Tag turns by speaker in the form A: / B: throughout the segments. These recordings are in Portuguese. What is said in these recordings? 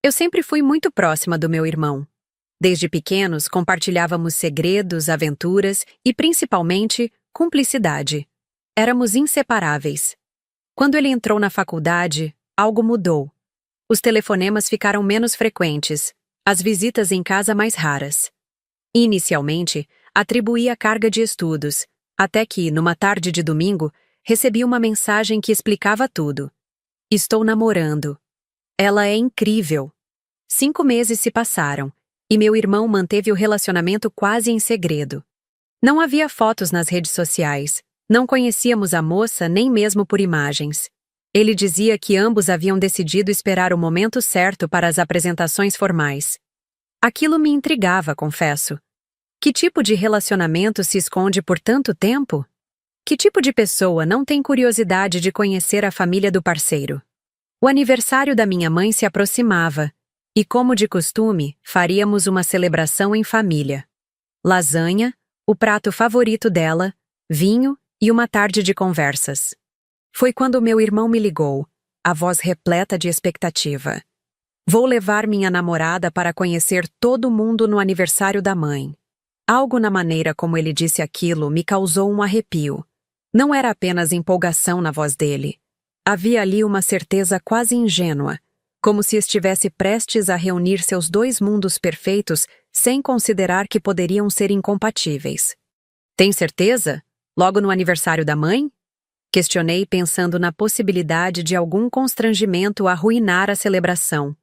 A: Eu sempre fui muito próxima do meu irmão. Desde pequenos, compartilhávamos segredos, aventuras e, principalmente, cumplicidade. Éramos inseparáveis. Quando ele entrou na faculdade, algo mudou. Os telefonemas ficaram menos frequentes, as visitas em casa mais raras. Inicialmente, atribuí a carga de estudos, até que, numa tarde de domingo, recebi uma mensagem que explicava tudo. Estou namorando. Ela é incrível. 5 meses se passaram, e meu irmão manteve o relacionamento quase em segredo. Não havia fotos nas redes sociais, não conhecíamos a moça nem mesmo por imagens. Ele dizia que ambos haviam decidido esperar o momento certo para as apresentações formais. Aquilo me intrigava, confesso. Que tipo de relacionamento se esconde por tanto tempo? Que tipo de pessoa não tem curiosidade de conhecer a família do parceiro? O aniversário da minha mãe se aproximava, e como de costume, faríamos uma celebração em família. Lasanha, o prato favorito dela, vinho e uma tarde de conversas. Foi quando meu irmão me ligou, a voz repleta de expectativa. Vou levar minha namorada para conhecer todo mundo no aniversário da mãe. Algo na maneira como ele disse aquilo me causou um arrepio. Não era apenas empolgação na voz dele. Havia ali uma certeza quase ingênua, como se estivesse prestes a reunir seus dois mundos perfeitos sem considerar que poderiam ser incompatíveis. Tem certeza? Logo no aniversário da mãe? Questionei pensando na possibilidade de algum constrangimento arruinar a celebração.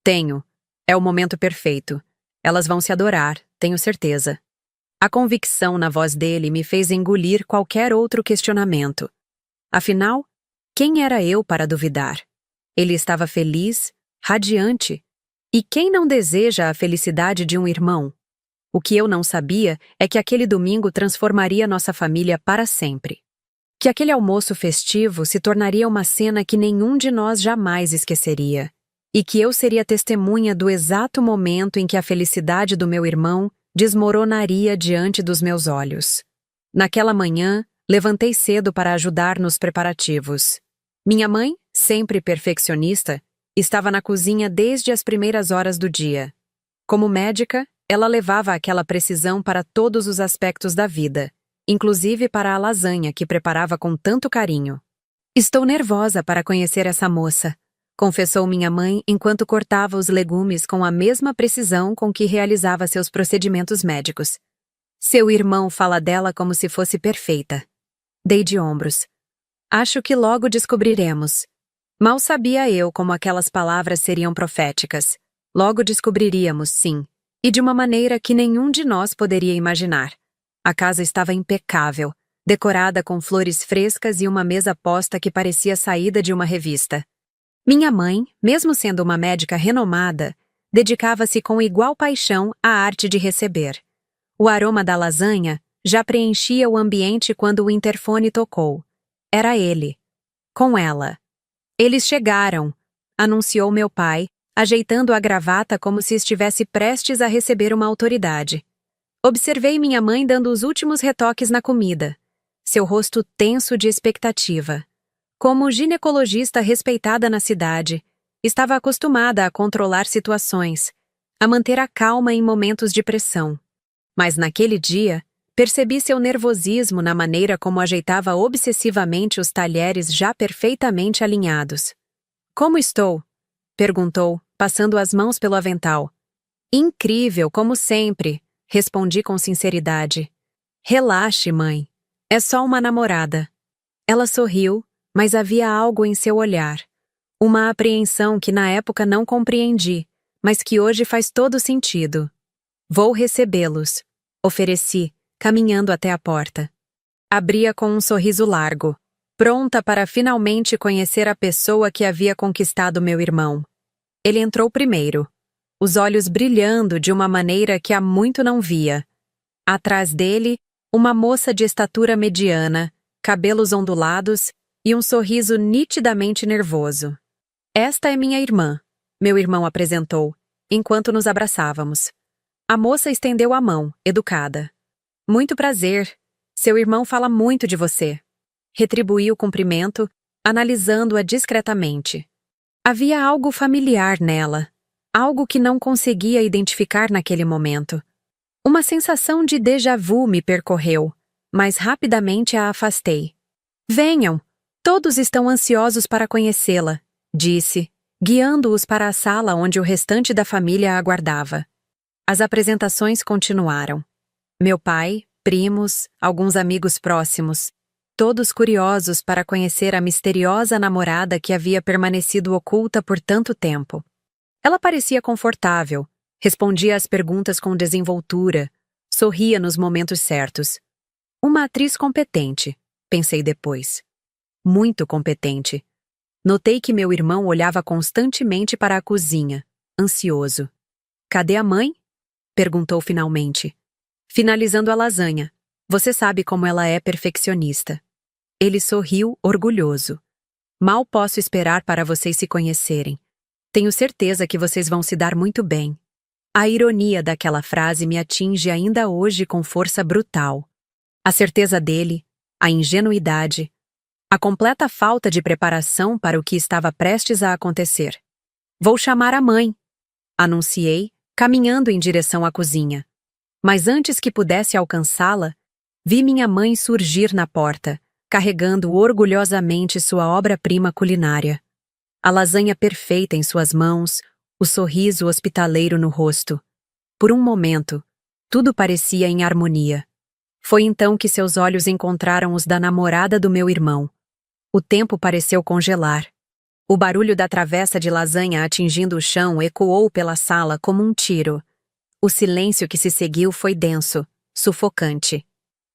A: Tenho. É o momento perfeito. Elas vão se adorar, tenho certeza. A convicção na voz dele me fez engolir qualquer outro questionamento. Afinal, quem era eu para duvidar? Ele estava feliz, radiante. E quem não deseja a felicidade de um irmão? O que eu não sabia é que aquele domingo transformaria nossa família para sempre. Que aquele almoço festivo se tornaria uma cena que nenhum de nós jamais esqueceria. E que eu seria testemunha do exato momento em que a felicidade do meu irmão desmoronaria diante dos meus olhos. Naquela manhã, levantei cedo para ajudar nos preparativos. Minha mãe, sempre perfeccionista, estava na cozinha desde as primeiras horas do dia. Como médica, ela levava aquela precisão para todos os aspectos da vida, inclusive para a lasanha que preparava com tanto carinho. Estou nervosa para conhecer essa moça, confessou minha mãe enquanto cortava os legumes com a mesma precisão com que realizava seus procedimentos médicos. Seu irmão fala dela como se fosse perfeita. Dei de ombros. Acho que logo descobriremos. Mal sabia eu como aquelas palavras seriam proféticas. Logo descobriríamos, sim, e de uma maneira que nenhum de nós poderia imaginar. A casa estava impecável, decorada com flores frescas e uma mesa posta que parecia saída de uma revista. Minha mãe, mesmo sendo uma médica renomada, dedicava-se com igual paixão à arte de receber. O aroma da lasanha já preenchia o ambiente quando o interfone tocou. Era ele. Com ela. Eles chegaram, anunciou meu pai, ajeitando a gravata como se estivesse prestes a receber uma autoridade. Observei minha mãe dando os últimos retoques na comida. Seu rosto tenso de expectativa. Como ginecologista respeitada na cidade, estava acostumada a controlar situações, a manter a calma em momentos de pressão. Mas naquele dia, percebi seu nervosismo na maneira como ajeitava obsessivamente os talheres já perfeitamente alinhados. Como estou? Perguntou, passando as mãos pelo avental. Incrível, como sempre, respondi com sinceridade. Relaxe, mãe. É só uma namorada. Ela sorriu, mas havia algo em seu olhar. Uma apreensão que na época não compreendi, mas que hoje faz todo sentido. Vou recebê-los, ofereci, caminhando até a porta. Abria com um sorriso largo, pronta para finalmente conhecer a pessoa que havia conquistado meu irmão. Ele entrou primeiro, os olhos brilhando de uma maneira que há muito não via. Atrás dele, uma moça de estatura mediana, cabelos ondulados e um sorriso nitidamente nervoso. Esta é minha irmã, meu irmão apresentou, enquanto nos abraçávamos. A moça estendeu a mão, educada. Muito prazer. Seu irmão fala muito de você. Retribuí o cumprimento, analisando-a discretamente. Havia algo familiar nela. Algo que não conseguia identificar naquele momento. Uma sensação de déjà vu me percorreu, mas rapidamente a afastei. Venham! Todos estão ansiosos para conhecê-la, disse, guiando-os para a sala onde o restante da família a aguardava. As apresentações continuaram. Meu pai, primos, alguns amigos próximos, todos curiosos para conhecer a misteriosa namorada que havia permanecido oculta por tanto tempo. Ela parecia confortável, respondia às perguntas com desenvoltura, sorria nos momentos certos. Uma atriz competente, pensei depois. Muito competente. Notei que meu irmão olhava constantemente para a cozinha, ansioso. Cadê a mãe? Perguntou finalmente. Finalizando a lasanha. Você sabe como ela é perfeccionista. Ele sorriu, orgulhoso. Mal posso esperar para vocês se conhecerem. Tenho certeza que vocês vão se dar muito bem. A ironia daquela frase me atinge ainda hoje com força brutal. A certeza dele, a ingenuidade, a completa falta de preparação para o que estava prestes a acontecer. Vou chamar a mãe, anunciei, caminhando em direção à cozinha. Mas antes que pudesse alcançá-la, vi minha mãe surgir na porta, carregando orgulhosamente sua obra-prima culinária. A lasanha perfeita em suas mãos, o sorriso hospitaleiro no rosto. Por um momento, tudo parecia em harmonia. Foi então que seus olhos encontraram os da namorada do meu irmão. O tempo pareceu congelar. O barulho da travessa de lasanha atingindo o chão ecoou pela sala como um tiro. O silêncio que se seguiu foi denso, sufocante.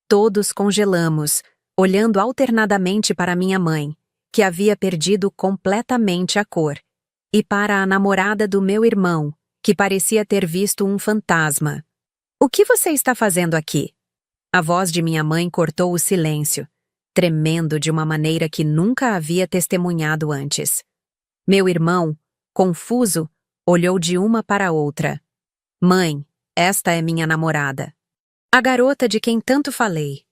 A: Todos congelamos, olhando alternadamente para minha mãe, que havia perdido completamente a cor, e para a namorada do meu irmão, que parecia ter visto um fantasma. O que você está fazendo aqui? A voz de minha mãe cortou o silêncio, tremendo de uma maneira que nunca havia testemunhado antes. Meu irmão, confuso, olhou de uma para outra. Mãe, esta é minha namorada. A garota de quem tanto falei.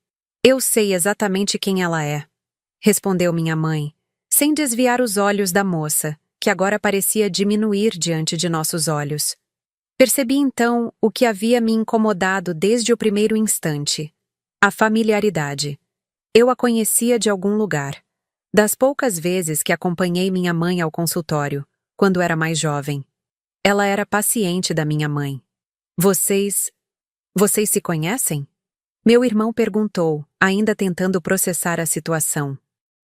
A: Eu sei exatamente quem ela é, respondeu minha mãe, sem desviar os olhos da moça, que agora parecia diminuir diante de nossos olhos. Percebi então o que havia me incomodado desde o primeiro instante. A familiaridade. Eu a conhecia de algum lugar. Das poucas vezes que acompanhei minha mãe ao consultório, quando era mais jovem. Ela era paciente da minha mãe. Vocês se conhecem? Meu irmão perguntou, ainda tentando processar a situação.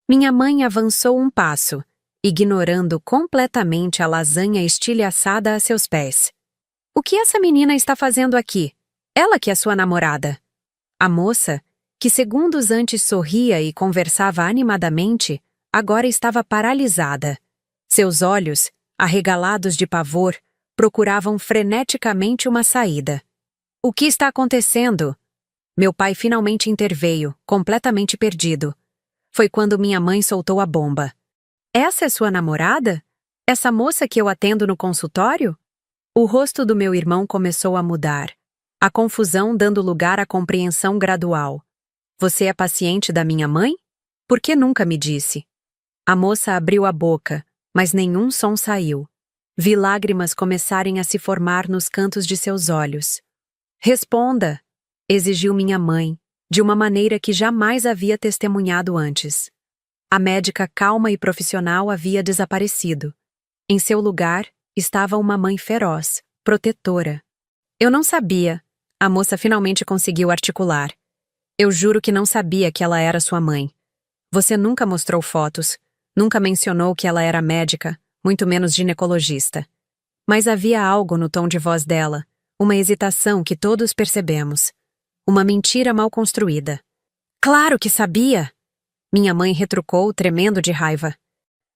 A: Minha mãe avançou um passo, ignorando completamente a lasanha estilhaçada a seus pés. O que essa menina está fazendo aqui? Ela que é sua namorada. A moça, que segundos antes sorria e conversava animadamente, agora estava paralisada. Seus olhos, arregalados de pavor, procuravam freneticamente uma saída. O que está acontecendo? Meu pai finalmente interveio, completamente perdido. Foi quando minha mãe soltou a bomba. Essa é sua namorada? Essa moça que eu atendo no consultório? O rosto do meu irmão começou a mudar, a confusão dando lugar à compreensão gradual. Você é paciente da minha mãe? Por que nunca me disse? A moça abriu a boca, mas nenhum som saiu. Vi lágrimas começarem a se formar nos cantos de seus olhos. Responda! Exigiu minha mãe, de uma maneira que jamais havia testemunhado antes. A médica calma e profissional havia desaparecido. Em seu lugar, estava uma mãe feroz, protetora. Eu não sabia. A moça finalmente conseguiu articular. Eu juro que não sabia que ela era sua mãe. Você nunca mostrou fotos, nunca mencionou que ela era médica, muito menos ginecologista. Mas havia algo no tom de voz dela, uma hesitação que todos percebemos. Uma mentira mal construída. Claro que sabia! Minha mãe retrucou, tremendo de raiva.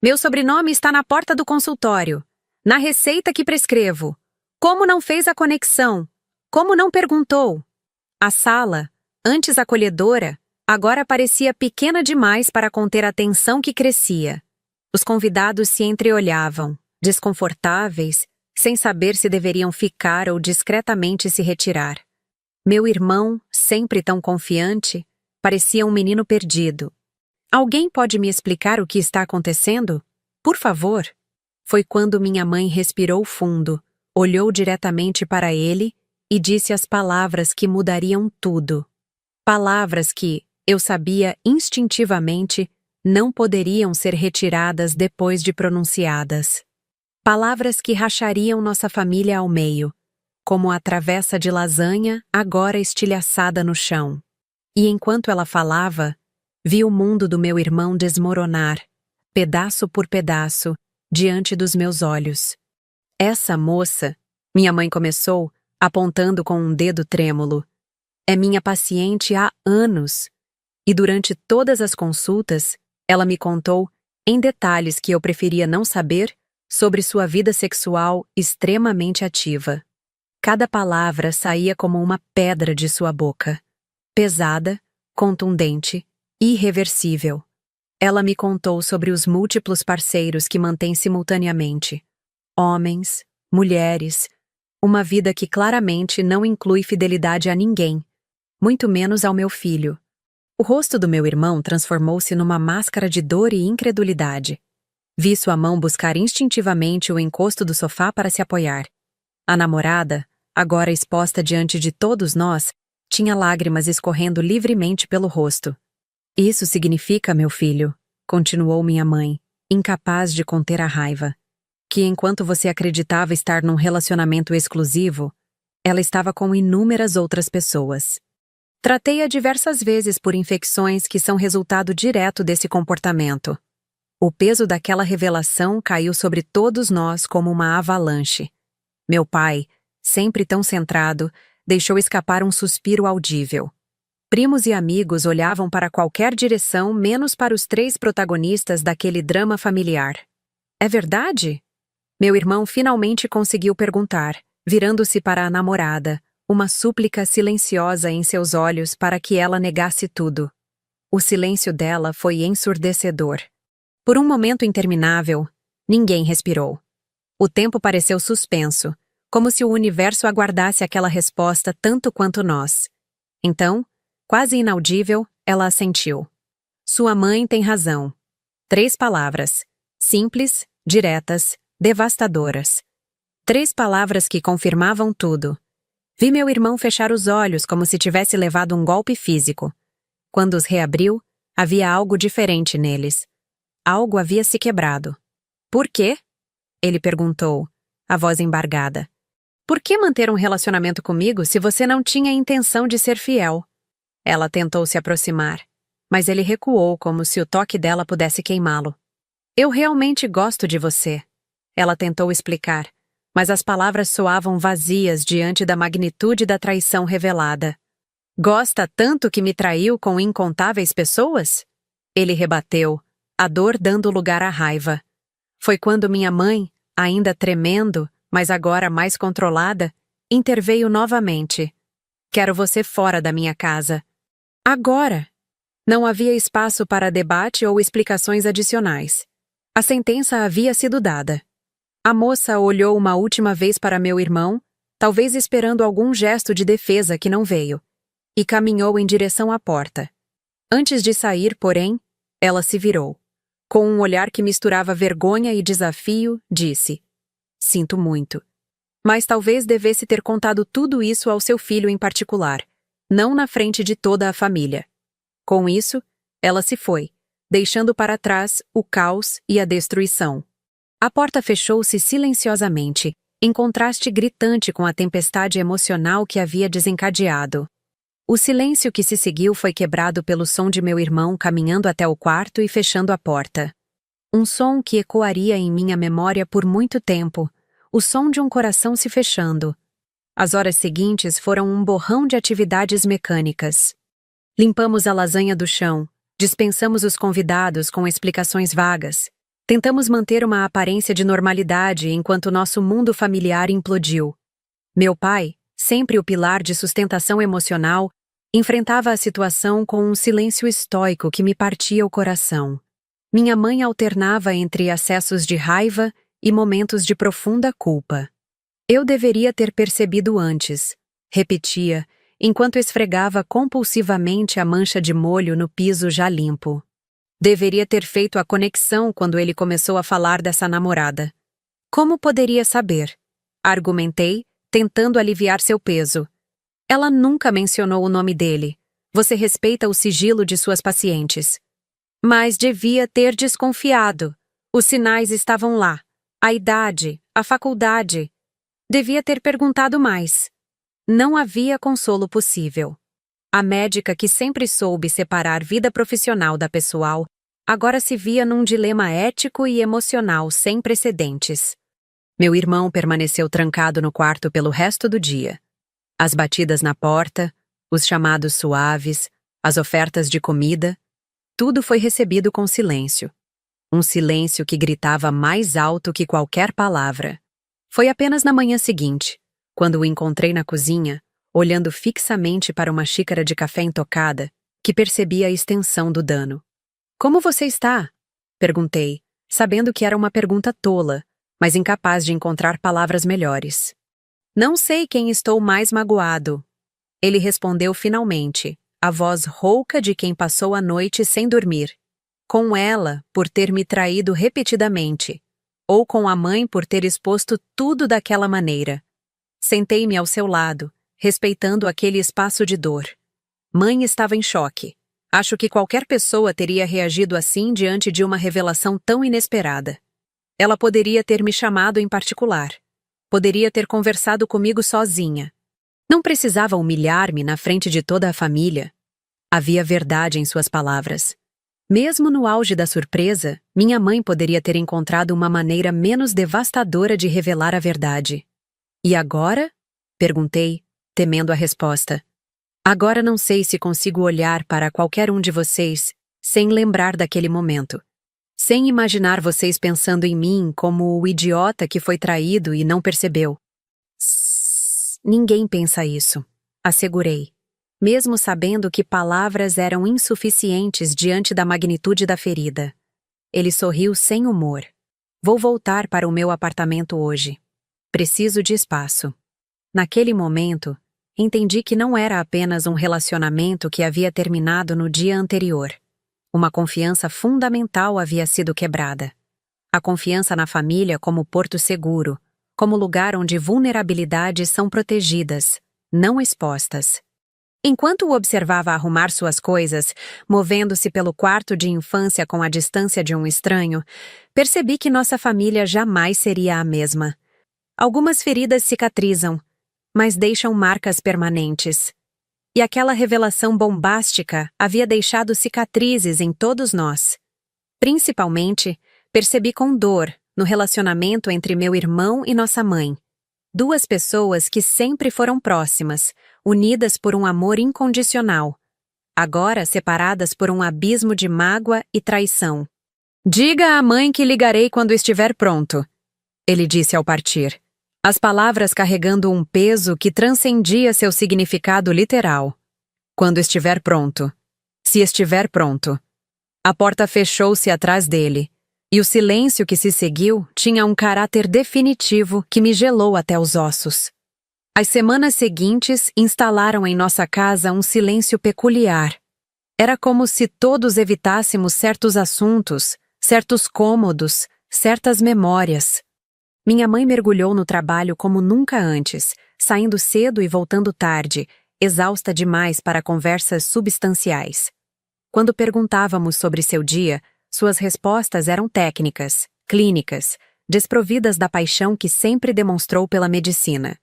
A: Meu sobrenome está na porta do consultório, na receita que prescrevo. Como não fez a conexão? Como não perguntou? A sala, antes acolhedora, agora parecia pequena demais para conter a tensão que crescia. Os convidados se entreolhavam, desconfortáveis, sem saber se deveriam ficar ou discretamente se retirar. Meu irmão, sempre tão confiante, parecia um menino perdido. Alguém pode me explicar o que está acontecendo? Por favor. Foi quando minha mãe respirou fundo, olhou diretamente para ele e disse as palavras que mudariam tudo. Palavras que, eu sabia instintivamente, não poderiam ser retiradas depois de pronunciadas. Palavras que rachariam nossa família ao meio, como a travessa de lasanha agora estilhaçada no chão. E enquanto ela falava, vi o mundo do meu irmão desmoronar, pedaço por pedaço, diante dos meus olhos. Essa moça, minha mãe começou, apontando com um dedo trêmulo, é minha paciente há anos. E durante todas as consultas, ela me contou, em detalhes que eu preferia não saber, sobre sua vida sexual extremamente ativa. Cada palavra saía como uma pedra de sua boca. Pesada, contundente, irreversível. Ela me contou sobre os múltiplos parceiros que mantém simultaneamente. Homens, mulheres, uma vida que claramente não inclui fidelidade a ninguém, muito menos ao meu filho. O rosto do meu irmão transformou-se numa máscara de dor e incredulidade. Vi sua mão buscar instintivamente o encosto do sofá para se apoiar. A namorada, agora exposta diante de todos nós, tinha lágrimas escorrendo livremente pelo rosto. Isso significa, meu filho, continuou minha mãe, incapaz de conter a raiva, que enquanto você acreditava estar num relacionamento exclusivo, ela estava com inúmeras outras pessoas. Tratei-a diversas vezes por infecções que são resultado direto desse comportamento. O peso daquela revelação caiu sobre todos nós como uma avalanche. Meu pai, sempre tão centrado, deixou escapar um suspiro audível. Primos e amigos olhavam para qualquer direção menos para os 3 protagonistas daquele drama familiar. É verdade? Meu irmão finalmente conseguiu perguntar, virando-se para a namorada, uma súplica silenciosa em seus olhos para que ela negasse tudo. O silêncio dela foi ensurdecedor. Por um momento interminável, ninguém respirou. O tempo pareceu suspenso, como se o universo aguardasse aquela resposta tanto quanto nós. Então, quase inaudível, ela assentiu. Sua mãe tem razão. 3 palavras, simples, diretas, devastadoras. 3 palavras que confirmavam tudo. Vi meu irmão fechar os olhos como se tivesse levado um golpe físico. Quando os reabriu, havia algo diferente neles. Algo havia se quebrado. Por quê? Ele perguntou, a voz embargada. Por que manter um relacionamento comigo se você não tinha intenção de ser fiel? Ela tentou se aproximar, mas ele recuou como se o toque dela pudesse queimá-lo. Eu realmente gosto de você. Ela tentou explicar, mas as palavras soavam vazias diante da magnitude da traição revelada. Gosta tanto que me traiu com incontáveis pessoas? Ele rebateu, a dor dando lugar à raiva. Foi quando minha mãe, ainda tremendo, mas agora mais controlada, interveio novamente. Quero você fora da minha casa. Agora! Não havia espaço para debate ou explicações adicionais. A sentença havia sido dada. A moça olhou uma última vez para meu irmão, talvez esperando algum gesto de defesa que não veio, e caminhou em direção à porta. Antes de sair, porém, ela se virou. Com um olhar que misturava vergonha e desafio, disse: Sinto muito. Mas talvez devesse ter contado tudo isso ao seu filho em particular, não na frente de toda a família. Com isso, ela se foi, deixando para trás o caos e a destruição. A porta fechou-se silenciosamente, em contraste gritante com a tempestade emocional que havia desencadeado. O silêncio que se seguiu foi quebrado pelo som de meu irmão caminhando até o quarto e fechando a porta. Um som que ecoaria em minha memória por muito tempo, o som de um coração se fechando. As horas seguintes foram um borrão de atividades mecânicas. Limpamos a lasanha do chão, dispensamos os convidados com explicações vagas. Tentamos manter uma aparência de normalidade enquanto nosso mundo familiar implodiu. Meu pai, sempre o pilar de sustentação emocional, enfrentava a situação com um silêncio estoico que me partia o coração. Minha mãe alternava entre acessos de raiva e momentos de profunda culpa. Eu deveria ter percebido antes, repetia, enquanto esfregava compulsivamente a mancha de molho no piso já limpo. Deveria ter feito a conexão quando ele começou a falar dessa namorada. Como poderia saber? argumentei, tentando aliviar seu peso. Ela nunca mencionou o nome dele. Você respeita o sigilo de suas pacientes. Mas devia ter desconfiado. Os sinais estavam lá. A idade, a faculdade. Devia ter perguntado mais. Não havia consolo possível. A médica que sempre soube separar vida profissional da pessoal, agora se via num dilema ético e emocional sem precedentes. Meu irmão permaneceu trancado no quarto pelo resto do dia. As batidas na porta, os chamados suaves, as ofertas de comida, tudo foi recebido com silêncio. Um silêncio que gritava mais alto que qualquer palavra. Foi apenas na manhã seguinte, quando o encontrei na cozinha, olhando fixamente para uma xícara de café intocada, que percebi a extensão do dano. "Como você está?" perguntei, sabendo que era uma pergunta tola, mas incapaz de encontrar palavras melhores. "Não sei quem estou mais magoado." Ele respondeu finalmente, a voz rouca de quem passou a noite sem dormir. Com ela, por ter me traído repetidamente, ou com a mãe por ter exposto tudo daquela maneira. Sentei-me ao seu lado, respeitando aquele espaço de dor. Mãe estava em choque. Acho que qualquer pessoa teria reagido assim diante de uma revelação tão inesperada. Ela poderia ter me chamado em particular. Poderia ter conversado comigo sozinha. Não precisava humilhar-me na frente de toda a família. Havia verdade em suas palavras. Mesmo no auge da surpresa, minha mãe poderia ter encontrado uma maneira menos devastadora de revelar a verdade. "E agora?" perguntei, temendo a resposta. "Agora não sei se consigo olhar para qualquer um de vocês sem lembrar daquele momento. Sem imaginar vocês pensando em mim como o idiota que foi traído e não percebeu." "Ninguém pensa isso", assegurei, mesmo sabendo que palavras eram insuficientes diante da magnitude da ferida. Ele sorriu sem humor. "Vou voltar para o meu apartamento hoje. Preciso de espaço." Naquele momento, entendi que não era apenas um relacionamento que havia terminado no dia anterior. Uma confiança fundamental havia sido quebrada. A confiança na família como porto seguro, como lugar onde vulnerabilidades são protegidas, não expostas. Enquanto o observava arrumar suas coisas, movendo-se pelo quarto de infância com a distância de um estranho, percebi que nossa família jamais seria a mesma. Algumas feridas cicatrizam, mas deixam marcas permanentes. E aquela revelação bombástica havia deixado cicatrizes em todos nós. Principalmente, percebi com dor no relacionamento entre meu irmão e nossa mãe. Duas pessoas que sempre foram próximas, unidas por um amor incondicional. Agora separadas por um abismo de mágoa e traição. "Diga à mãe que ligarei quando estiver pronto", ele disse ao partir. As palavras carregando um peso que transcendia seu significado literal. "Quando estiver pronto. Se estiver pronto." A porta fechou-se atrás dele, e o silêncio que se seguiu tinha um caráter definitivo que me gelou até os ossos. As semanas seguintes instalaram em nossa casa um silêncio peculiar. Era como se todos evitássemos certos assuntos, certos cômodos, certas memórias. Minha mãe mergulhou no trabalho como nunca antes, saindo cedo e voltando tarde, exausta demais para conversas substanciais. Quando perguntávamos sobre seu dia, suas respostas eram técnicas, clínicas, desprovidas da paixão que sempre demonstrou pela medicina.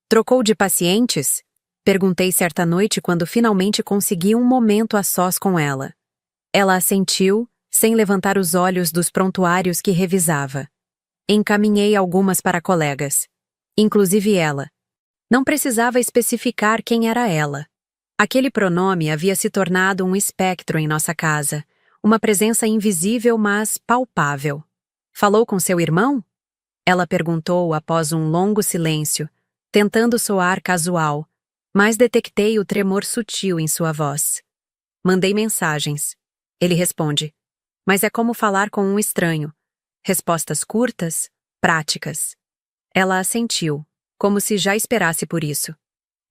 A: "Trocou de pacientes?" perguntei certa noite quando finalmente consegui um momento a sós com ela. Ela assentiu, sem levantar os olhos dos prontuários que revisava. Encaminhei algumas para colegas. Inclusive ela. Não precisava especificar quem era ela. Aquele pronome havia se tornado um espectro em nossa casa, uma presença invisível, mas palpável. "Falou com seu irmão?" ela perguntou após um longo silêncio, tentando soar casual, mas detectei o tremor sutil em sua voz. "Mandei mensagens." Ele responde. "Mas é como falar com um estranho. Respostas curtas, práticas." Ela assentiu, como se já esperasse por isso.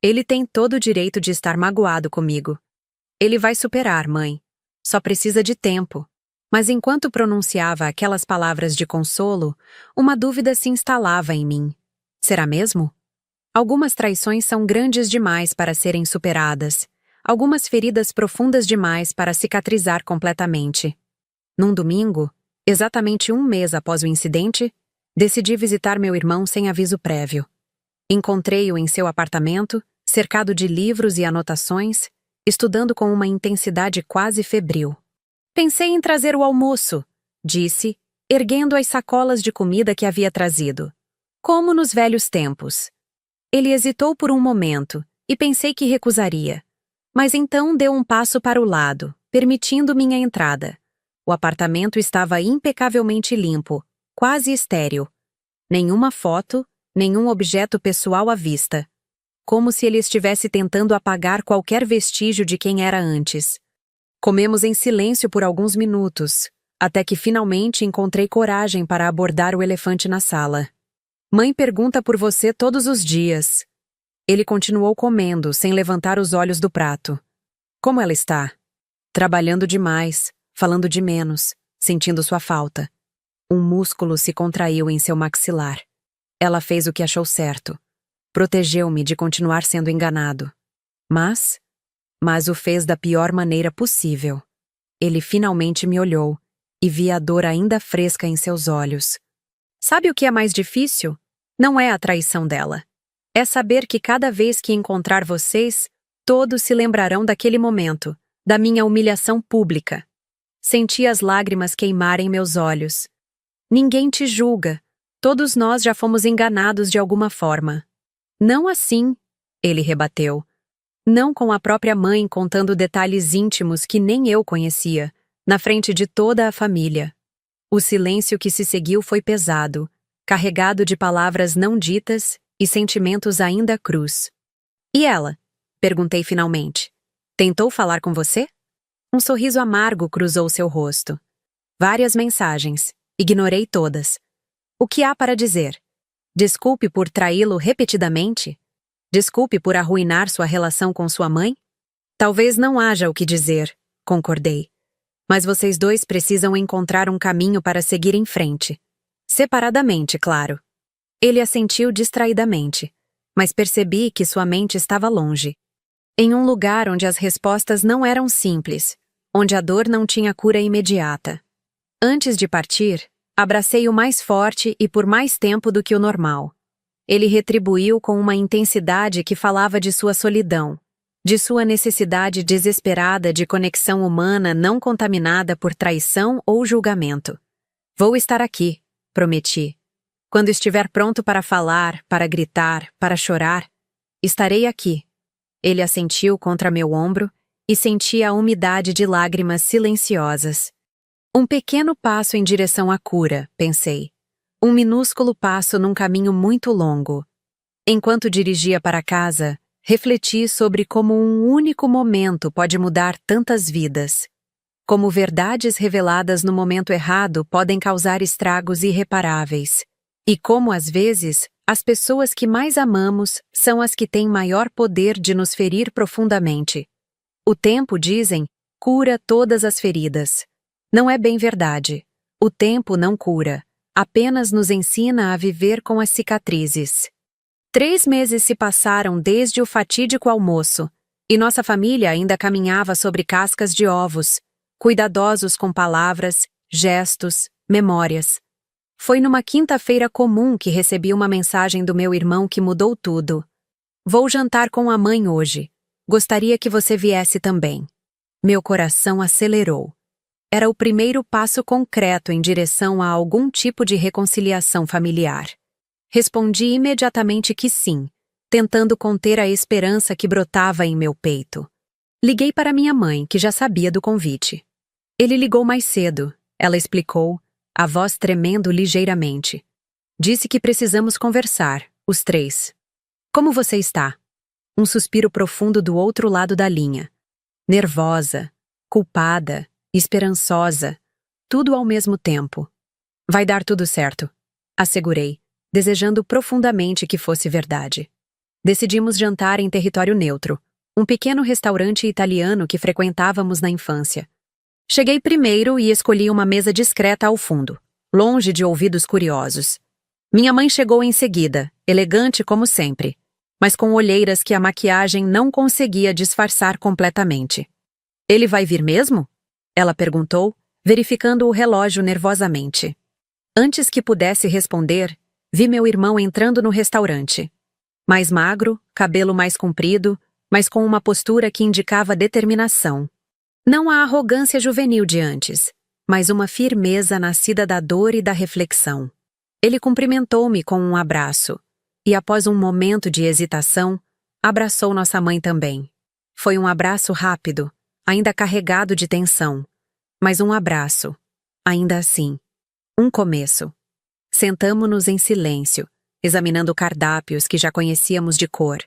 A: "Ele tem todo o direito de estar magoado comigo. Ele vai superar, mãe. Só precisa de tempo." Mas enquanto pronunciava aquelas palavras de consolo, uma dúvida se instalava em mim. Será mesmo? Algumas traições são grandes demais para serem superadas. Algumas feridas profundas demais para cicatrizar completamente. Num domingo, exatamente um mês após o incidente, decidi visitar meu irmão sem aviso prévio. Encontrei-o em seu apartamento, cercado de livros e anotações, estudando com uma intensidade quase febril. Pensei em trazer o almoço, disse, erguendo as sacolas de comida que havia trazido. Como nos velhos tempos. Ele hesitou por um momento e pensei que recusaria. Mas então deu um passo para o lado, permitindo minha entrada. O apartamento estava impecavelmente limpo, quase estéril. Nenhuma foto, nenhum objeto pessoal à vista. Como se ele estivesse tentando apagar qualquer vestígio de quem era antes. Comemos em silêncio por alguns minutos, até que finalmente encontrei coragem para abordar o elefante na sala. Mãe pergunta por você todos os dias. Ele continuou comendo, sem levantar os olhos do prato. Como ela está? Trabalhando demais, falando de menos, sentindo sua falta. Um músculo se contraiu em seu maxilar. Ela fez o que achou certo. Protegeu-me de continuar sendo enganado. Mas o fez da pior maneira possível. Ele finalmente me olhou e vi a dor ainda fresca em seus olhos. Sabe o que é mais difícil? Não é a traição dela. É saber que cada vez que encontrar vocês, todos se lembrarão daquele momento, da minha humilhação pública. Senti as lágrimas queimarem meus olhos. Ninguém te julga. Todos nós já fomos enganados de alguma forma. Não assim, ele rebateu. Não com a própria mãe contando detalhes íntimos que nem eu conhecia, na frente de toda a família. O silêncio que se seguiu foi pesado, carregado de palavras não ditas e sentimentos ainda crus. E ela? Perguntei finalmente. Tentou falar com você? Um sorriso amargo cruzou seu rosto. Várias mensagens. Ignorei todas. O que há para dizer? Desculpe por traí-lo repetidamente? Desculpe por arruinar sua relação com sua mãe? Talvez não haja o que dizer, concordei. Mas vocês dois precisam encontrar um caminho para seguir em frente. Separadamente, claro. Ele assentiu distraidamente, mas percebi que sua mente estava longe. Em um lugar onde as respostas não eram simples, onde a dor não tinha cura imediata. Antes de partir, abracei-o mais forte e por mais tempo do que o normal. Ele retribuiu com uma intensidade que falava de sua solidão, de sua necessidade desesperada de conexão humana não contaminada por traição ou julgamento. Vou estar aqui, prometi. Quando estiver pronto para falar, para gritar, para chorar, estarei aqui. Ele assentiu contra meu ombro e senti a umidade de lágrimas silenciosas. Um pequeno passo em direção à cura, pensei. Um minúsculo passo num caminho muito longo. Enquanto dirigia para casa, refleti sobre como um único momento pode mudar tantas vidas. Como verdades reveladas no momento errado podem causar estragos irreparáveis. E como, às vezes, as pessoas que mais amamos são as que têm maior poder de nos ferir profundamente. O tempo, dizem, cura todas as feridas. Não é bem verdade. O tempo não cura. Apenas nos ensina a viver com as cicatrizes. 3 meses se passaram desde o fatídico almoço, e nossa família ainda caminhava sobre cascas de ovos, cuidadosos com palavras, gestos, memórias. Foi numa quinta-feira comum que recebi uma mensagem do meu irmão que mudou tudo. Vou jantar com a mãe hoje. Gostaria que você viesse também. Meu coração acelerou. Era o primeiro passo concreto em direção a algum tipo de reconciliação familiar. Respondi imediatamente que sim, tentando conter a esperança que brotava em meu peito. Liguei para minha mãe, que já sabia do convite. Ele ligou mais cedo, ela explicou, a voz tremendo ligeiramente. Disse que precisamos conversar, os 3. Como você está? Um suspiro profundo do outro lado da linha. Nervosa, culpada, esperançosa, tudo ao mesmo tempo. Vai dar tudo certo, assegurei, desejando profundamente que fosse verdade. Decidimos jantar em território neutro, um pequeno restaurante italiano que frequentávamos na infância. Cheguei primeiro e escolhi uma mesa discreta ao fundo, longe de ouvidos curiosos. Minha mãe chegou em seguida, elegante como sempre, mas com olheiras que a maquiagem não conseguia disfarçar completamente. Ele vai vir mesmo? Ela perguntou, verificando o relógio nervosamente. Antes que pudesse responder, vi meu irmão entrando no restaurante. Mais magro, cabelo mais comprido, mas com uma postura que indicava determinação. Não a arrogância juvenil de antes, mas uma firmeza nascida da dor e da reflexão. Ele cumprimentou-me com um abraço, e após um momento de hesitação, abraçou nossa mãe também. Foi um abraço rápido, ainda carregado de tensão, mas um abraço, ainda assim. Um começo. Sentamo-nos em silêncio, examinando cardápios que já conhecíamos de cor,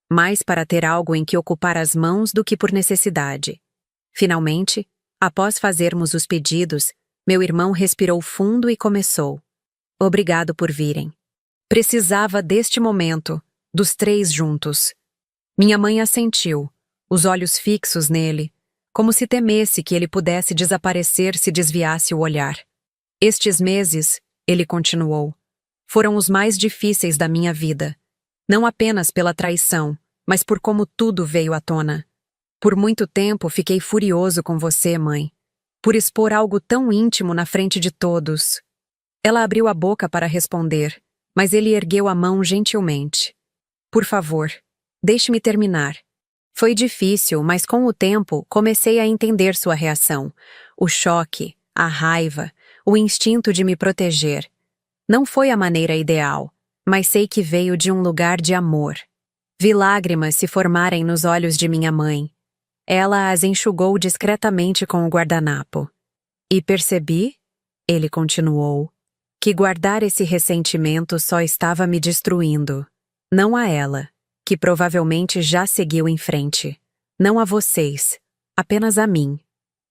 A: mais para ter algo em que ocupar as mãos do que por necessidade. Finalmente, após fazermos os pedidos, meu irmão respirou fundo e começou. Obrigado por virem. Precisava deste momento, dos três juntos. Minha mãe assentiu, os olhos fixos nele, como se temesse que ele pudesse desaparecer se desviasse o olhar. Estes meses, ele continuou, foram os mais difíceis da minha vida. Não apenas pela traição, mas por como tudo veio à tona. Por muito tempo fiquei furioso com você, mãe, por expor algo tão íntimo na frente de todos. Ela abriu a boca para responder, mas ele ergueu a mão gentilmente. Por favor, deixe-me terminar. Foi difícil, mas com o tempo comecei a entender sua reação. O choque, a raiva, o instinto de me proteger. Não foi a maneira ideal, mas sei que veio de um lugar de amor. Vi lágrimas se formarem nos olhos de minha mãe. Ela as enxugou discretamente com o guardanapo. E percebi, ele continuou, que guardar esse ressentimento só estava me destruindo. Não a ela, que provavelmente já seguiu em frente. Não a vocês, apenas a mim.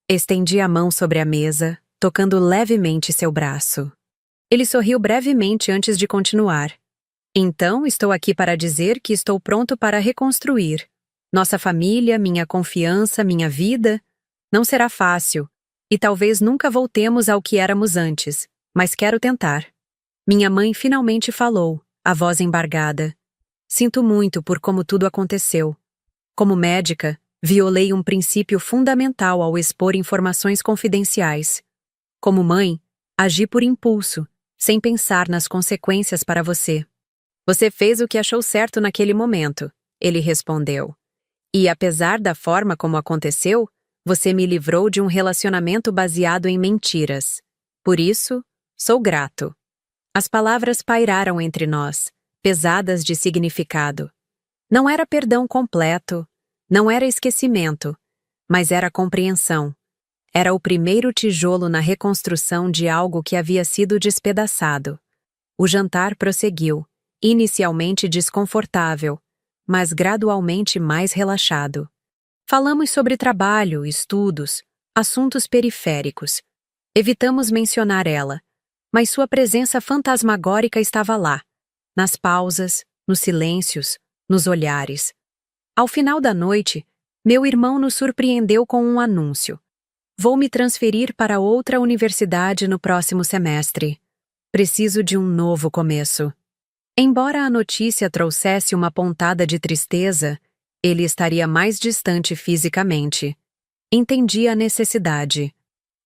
A: Estendi a mão sobre a mesa, tocando levemente seu braço. Ele sorriu brevemente antes de continuar. Então, estou aqui para dizer que estou pronto para reconstruir. Nossa família, minha confiança, minha vida. Não será fácil, e talvez nunca voltemos ao que éramos antes. Mas quero tentar. Minha mãe finalmente falou, a voz embargada. Sinto muito por como tudo aconteceu. Como médica, violei um princípio fundamental ao expor informações confidenciais. Como mãe, agi por impulso, sem pensar nas consequências para você. Você fez o que achou certo naquele momento, ele respondeu. E apesar da forma como aconteceu, você me livrou de um relacionamento baseado em mentiras. Por isso, sou grato. As palavras pairaram entre nós, pesadas de significado. Não era perdão completo, não era esquecimento, mas era compreensão. Era o primeiro tijolo na reconstrução de algo que havia sido despedaçado. O jantar prosseguiu, inicialmente desconfortável, mas gradualmente mais relaxado. Falamos sobre trabalho, estudos, assuntos periféricos. Evitamos mencionar ela, mas sua presença fantasmagórica estava lá, nas pausas, nos silêncios, nos olhares. Ao final da noite, meu irmão nos surpreendeu com um anúncio. Vou me transferir para outra universidade no próximo semestre. Preciso de um novo começo. Embora a notícia trouxesse uma pontada de tristeza, ele estaria mais distante fisicamente. Entendi a necessidade.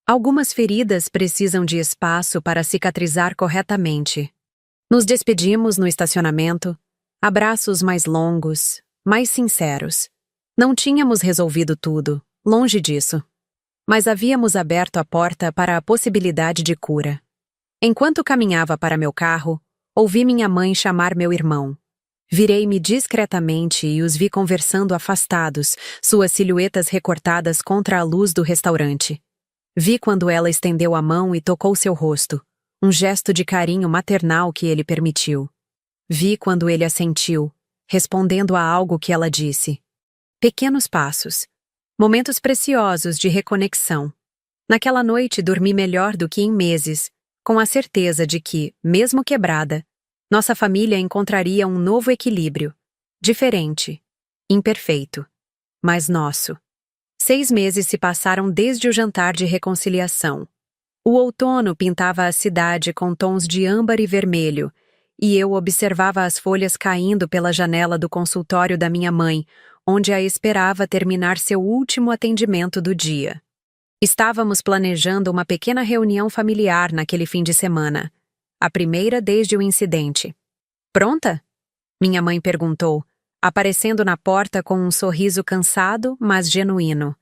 A: Algumas feridas precisam de espaço para cicatrizar corretamente. Nos despedimos no estacionamento, abraços mais longos, mais sinceros. Não tínhamos resolvido tudo, longe disso. Mas havíamos aberto a porta para a possibilidade de cura. Enquanto caminhava para meu carro, ouvi minha mãe chamar meu irmão. Virei-me discretamente e os vi conversando afastados, suas silhuetas recortadas contra a luz do restaurante. Vi quando ela estendeu a mão e tocou seu rosto, um gesto de carinho maternal que ele permitiu. Vi quando ele assentiu, respondendo a algo que ela disse. Pequenos passos. Momentos preciosos de reconexão. Naquela noite dormi melhor do que em meses, com a certeza de que, mesmo quebrada, nossa família encontraria um novo equilíbrio. Diferente. Imperfeito. Mas nosso. 6 meses se passaram desde o jantar de reconciliação. O outono pintava a cidade com tons de âmbar e vermelho, e eu observava as folhas caindo pela janela do consultório da minha mãe, onde a esperava terminar seu último atendimento do dia. Estávamos planejando uma pequena reunião familiar naquele fim de semana, a primeira desde o incidente. Pronta? Minha mãe perguntou, aparecendo na porta com um sorriso cansado, mas genuíno.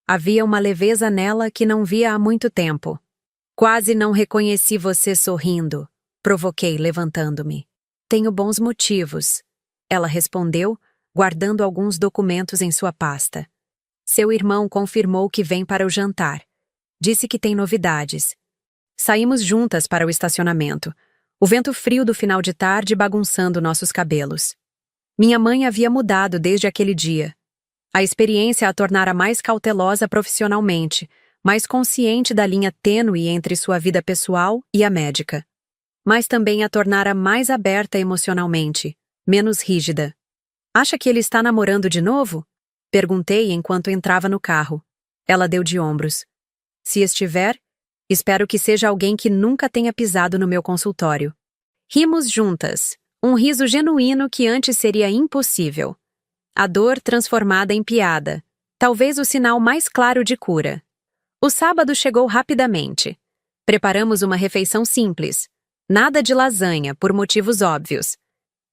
A: Havia uma leveza nela que não via há muito tempo. Quase não reconheci você sorrindo, provoquei, levantando-me. Tenho bons motivos, ela respondeu, guardando alguns documentos em sua pasta. Seu irmão confirmou que vem para o jantar. Disse que tem novidades. Saímos juntas para o estacionamento, o vento frio do final de tarde bagunçando nossos cabelos. Minha mãe havia mudado desde aquele dia. A experiência a tornara mais cautelosa profissionalmente, mais consciente da linha tênue entre sua vida pessoal e a médica. Mas também a tornara mais aberta emocionalmente, menos rígida. Acha que ele está namorando de novo? Perguntei enquanto entrava no carro. Ela deu de ombros. Se estiver, espero que seja alguém que nunca tenha pisado no meu consultório. Rimos juntas, um riso genuíno que antes seria impossível. A dor transformada em piada, talvez o sinal mais claro de cura. O sábado chegou rapidamente. Preparamos uma refeição simples. Nada de lasanha, por motivos óbvios.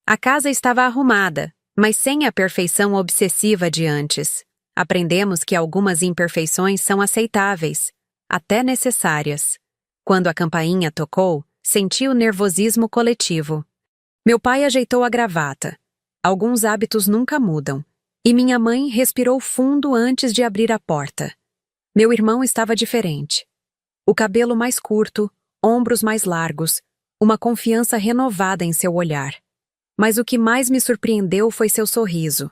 A: A casa estava arrumada, mas sem a perfeição obsessiva de antes. Aprendemos que algumas imperfeições são aceitáveis, até necessárias. Quando a campainha tocou, senti o nervosismo coletivo. Meu pai ajeitou a gravata. Alguns hábitos nunca mudam. E minha mãe respirou fundo antes de abrir a porta. Meu irmão estava diferente. O cabelo mais curto, ombros mais largos, uma confiança renovada em seu olhar. Mas o que mais me surpreendeu foi seu sorriso.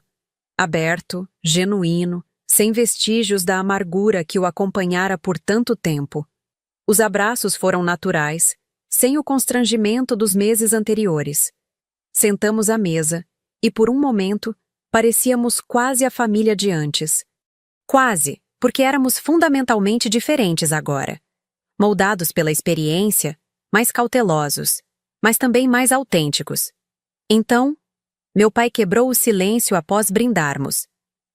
A: Aberto, genuíno, sem vestígios da amargura que o acompanhara por tanto tempo. Os abraços foram naturais, sem o constrangimento dos meses anteriores. Sentamos à mesa, e por um momento, parecíamos quase a família de antes. Quase, porque éramos fundamentalmente diferentes agora. Moldados pela experiência, mais cautelosos, mas também mais autênticos. Então, meu pai quebrou o silêncio após brindarmos.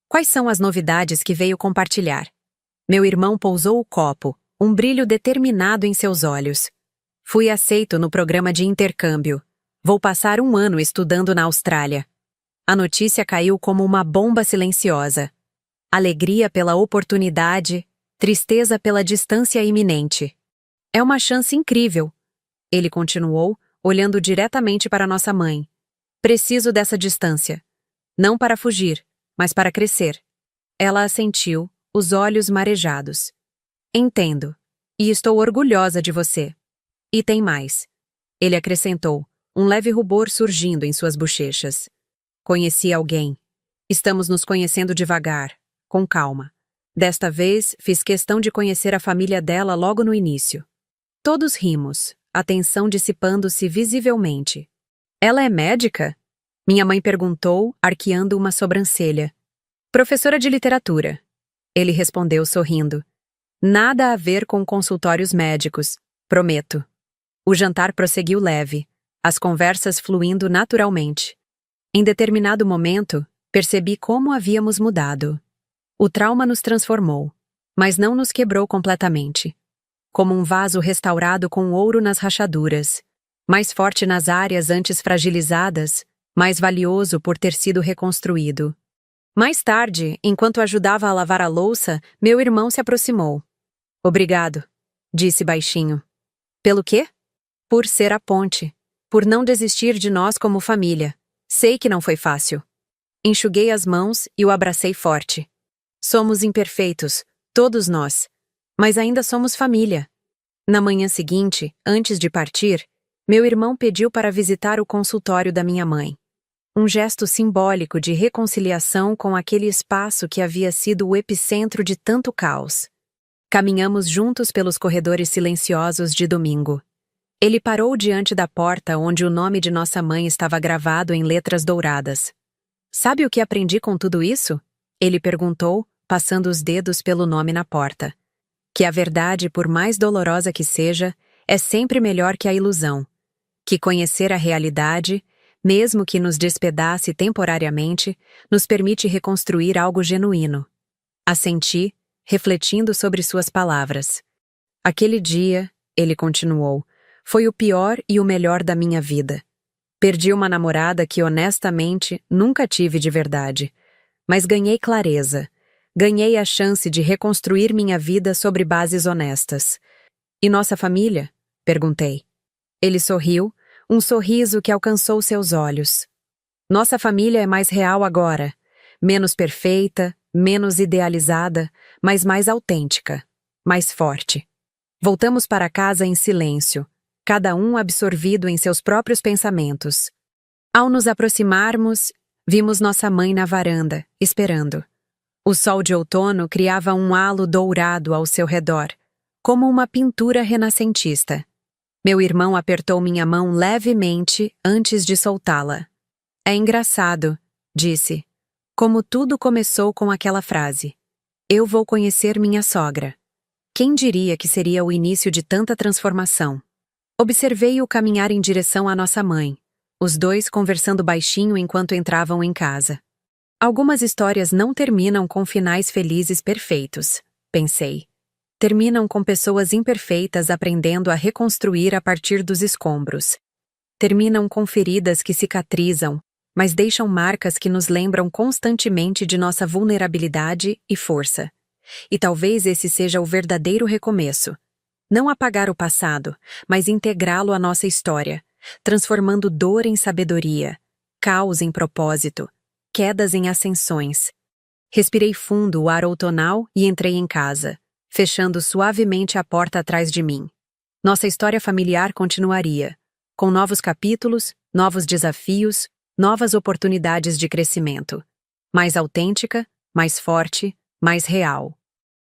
A: Quais são as novidades que veio compartilhar? Meu irmão pousou o copo, um brilho determinado em seus olhos. Fui aceito no programa de intercâmbio. Vou passar 1 ano estudando na Austrália. A notícia caiu como uma bomba silenciosa. Alegria pela oportunidade, tristeza pela distância iminente. É uma chance incrível, ele continuou, olhando diretamente para nossa mãe. Preciso dessa distância. Não para fugir, mas para crescer. Ela assentiu, os olhos marejados. Entendo. E estou orgulhosa de você. E tem mais. Ele acrescentou, um leve rubor surgindo em suas bochechas. Conheci alguém. Estamos nos conhecendo devagar, com calma. Desta vez, fiz questão de conhecer a família dela logo no início. Todos rimos, a tensão dissipando-se visivelmente. Ela é médica? Minha mãe perguntou, arqueando uma sobrancelha. Professora de literatura. Ele respondeu sorrindo. Nada a ver com consultórios médicos, prometo. O jantar prosseguiu leve, as conversas fluindo naturalmente. Em determinado momento, percebi como havíamos mudado. O trauma nos transformou, mas não nos quebrou completamente. Como um vaso restaurado com ouro nas rachaduras, mais forte nas áreas antes fragilizadas, mais valioso por ter sido reconstruído. Mais tarde, enquanto ajudava a lavar a louça, meu irmão se aproximou. Obrigado, disse baixinho. Pelo quê? Por ser a ponte, por não desistir de nós como família. Sei que não foi fácil. Enxuguei as mãos e o abracei forte. Somos imperfeitos, todos nós, mas ainda somos família. Na manhã seguinte, antes de partir, meu irmão pediu para visitar o consultório da minha mãe. Um gesto simbólico de reconciliação com aquele espaço que havia sido o epicentro de tanto caos. Caminhamos juntos pelos corredores silenciosos de domingo. Ele parou diante da porta onde o nome de nossa mãe estava gravado em letras douradas. Sabe o que aprendi com tudo isso? Ele perguntou, passando os dedos pelo nome na porta. Que a verdade, por mais dolorosa que seja, é sempre melhor que a ilusão. que conhecer a realidade, mesmo que nos despedace temporariamente, nos permite reconstruir algo genuíno. Assenti, refletindo sobre suas palavras. Aquele dia, ele continuou, foi o pior e o melhor da minha vida. Perdi uma namorada que, honestamente, nunca tive de verdade. Mas ganhei clareza. Ganhei a chance de reconstruir minha vida sobre bases honestas. E nossa família? Perguntei. Ele sorriu, um sorriso que alcançou seus olhos. Nossa família é mais real agora. Menos perfeita, menos idealizada, mas mais autêntica, mais forte. Voltamos para casa em silêncio, cada um absorvido em seus próprios pensamentos. Ao nos aproximarmos, vimos nossa mãe na varanda, esperando. O sol de outono criava um halo dourado ao seu redor, como uma pintura renascentista. Meu irmão apertou minha mão levemente antes de soltá-la. É engraçado, disse, como tudo começou com aquela frase. Eu vou conhecer minha sogra. Quem diria que seria o início de tanta transformação? Observei-o caminhar em direção à nossa mãe, os dois conversando baixinho enquanto entravam em casa. Algumas histórias não terminam com finais felizes perfeitos, pensei. Terminam com pessoas imperfeitas aprendendo a reconstruir a partir dos escombros. Terminam com feridas que cicatrizam, mas deixam marcas que nos lembram constantemente de nossa vulnerabilidade e força. E talvez esse seja o verdadeiro recomeço. Não apagar o passado, mas integrá-lo à nossa história, transformando dor em sabedoria, caos em propósito, quedas em ascensões. Respirei fundo o ar outonal e entrei em casa, fechando suavemente a porta atrás de mim. Nossa história familiar continuaria, com novos capítulos, novos desafios, novas oportunidades de crescimento. Mais autêntica, mais forte, mais real.